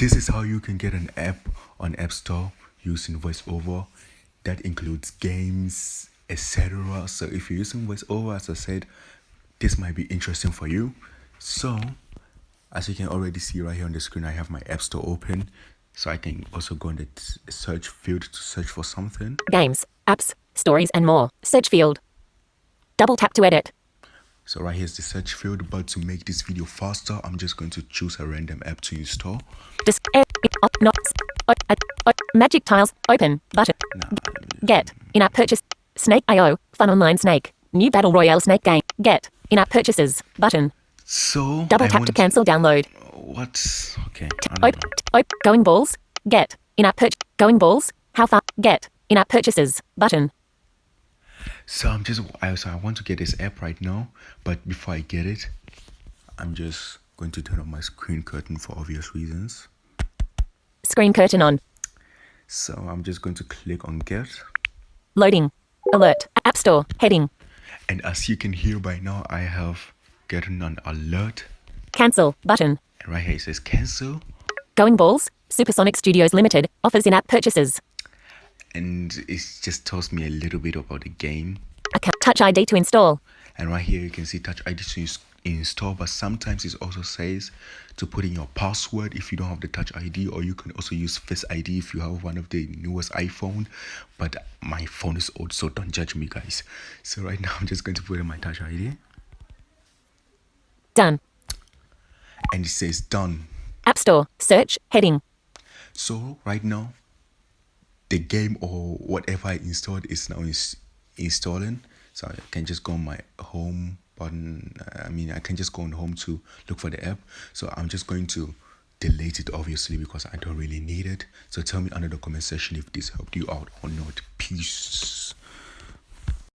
This is how you can get an app on App Store using VoiceOver. That includes games, etc. So if you're using VoiceOver, as I said, this might be interesting for you. So, as you can already see right here on the screen, I have my App Store open. So I can also go in the search field to search for something. Games, apps, stories, and more. Search field. Double tap to edit. So right here's the search field, but to make this video faster, I'm just going to choose a random app to install. Magic Tiles, open, button. Get, in-app purchase, Snake.io, fun online snake. New Battle Royale snake game. Get, in-app purchases, button. So Double tap to cancel download. What? Okay. I don't know. Going balls. Get, in-app purchase. Going balls. How far? Get, in-app purchases, button. So I want to get this app right now, but before I get it, I'm just going to turn off my screen curtain for obvious reasons. Screen curtain on. So I'm just going to click on get. Loading. Alert. App Store. Heading. And as you can hear by now, I have gotten an alert. Cancel, button. And right here it says cancel. Going balls. Supersonic Studios Limited offers in-app purchases. And it just tells me a little bit about the game. Touch ID to install. And right here you can see Touch ID to install, but sometimes it also says to put in your password if you don't have the Touch ID, or you can also use Face ID if you have one of the newest iPhone. But my phone is old, so don't judge me, guys. So right now I'm just going to put in my Touch ID. Done. And it says done. App Store. Search. Heading. So right now, the game or whatever I installed is now installing. So I can just go on my home button. I can just go on home to look for the app. So I'm just going to delete it, obviously, because I don't really need it. So tell me under the comment section if this helped you out or not. Peace.